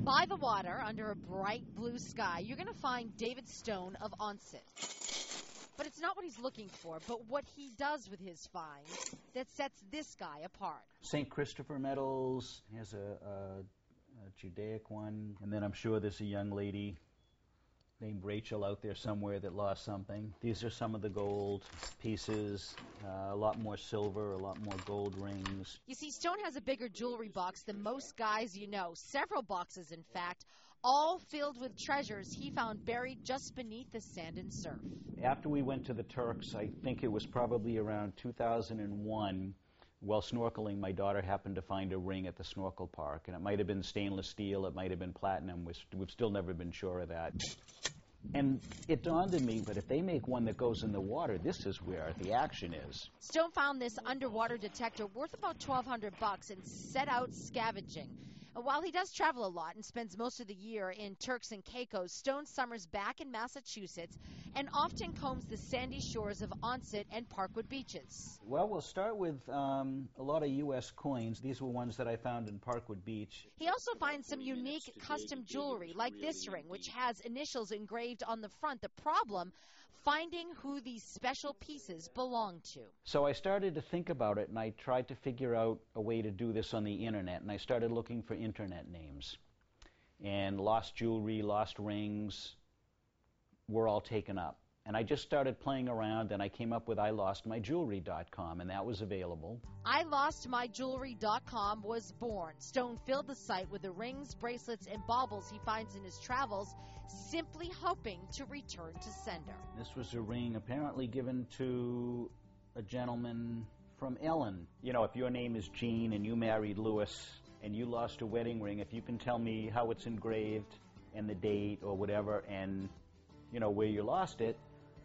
By the water, under a bright blue sky, you're going to find David Stone of Onset. But it's not what he's looking for, but what he does with his finds that sets this guy apart. St. Christopher medals, here's a Judaic one, and then I'm sure there's a young lady named Rachel out there somewhere that lost something. These are some of the gold pieces, a lot more silver, a lot more gold rings. You see, Stone has a bigger jewelry box than most guys you know, several boxes in fact, all filled with treasures he found buried just beneath the sand and surf. After we went to the Turks, I think it was probably around 2001, while snorkeling, my daughter happened to find a ring at the snorkel park, and it might have been stainless steel, it might have been platinum, we've still never been sure of that. And it dawned on me, but if they make one that goes in the water, this is where the action is. Stone found this underwater detector worth about $1,200 and set out scavenging. While he does travel a lot and spends most of the year in Turks and Caicos, Stone summers back in Massachusetts and often combs the sandy shores of Onset and Parkwood beaches. Well, we'll start with a lot of U.S. coins. These were ones that I found in Parkwood Beach. He also finds some unique custom jewelry, like this ring, which has initials engraved on the front. The problem, finding who these special pieces belong to. So I started to think about it, and I tried to figure out a way to do this on the internet, and I started looking for internet names. And lost jewelry, lost rings were all taken up. And I just started playing around, and I came up with ILostMyJewelry.com, and that was available. ILostMyJewelry.com was born. Stone filled the site with the rings, bracelets, and baubles he finds in his travels, simply hoping to return to sender. This was a ring apparently given to a gentleman from Ellen. You know, if your name is Jean and you married Louis and you lost a wedding ring, if you can tell me how it's engraved and the date or whatever and, you know, where you lost it,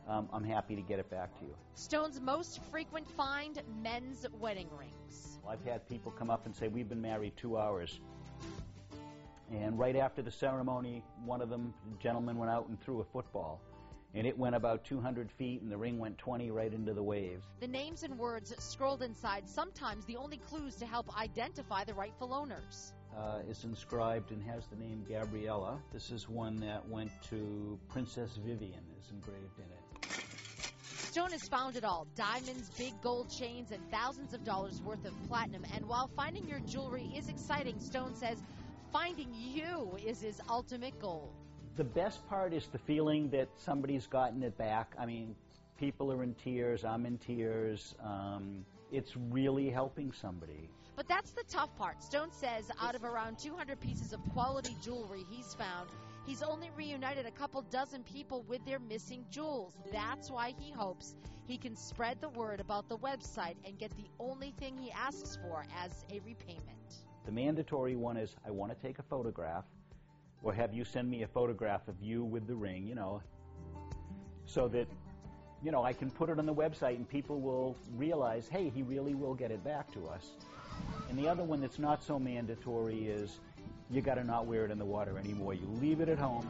I'm happy to get it back to you. Stone's most frequent find, men's wedding rings. I've had people come up and say, we've been married 2 hours. And right after the ceremony, one of them, the gentleman, went out and threw a football. And it went about 200 feet, and the ring went 20 right into the waves. The names and words scrolled inside, sometimes the only clues to help identify the rightful owners. Is inscribed and has the name Gabriella. This is one that went to Princess Vivian, is engraved in it. Stone has found it all, diamonds, big gold chains, and thousands of dollars worth of platinum. And while finding your jewelry is exciting, Stone says finding you is his ultimate goal. The best part is the feeling that somebody's gotten it back. I mean, people are in tears, I'm in tears. It's really helping somebody. But that's the tough part. Stone says out of around 200 pieces of quality jewelry he's found, he's only reunited a couple dozen people with their missing jewels. That's why he hopes he can spread the word about the website and get the only thing he asks for as a repayment. The mandatory one is, I want to take a photograph, or have you send me a photograph of you with the ring, you know, so that, you know, I can put it on the website and people will realize, hey, he really will get it back to us. And the other one that's not so mandatory is you got to not wear it in the water anymore. You leave it at home.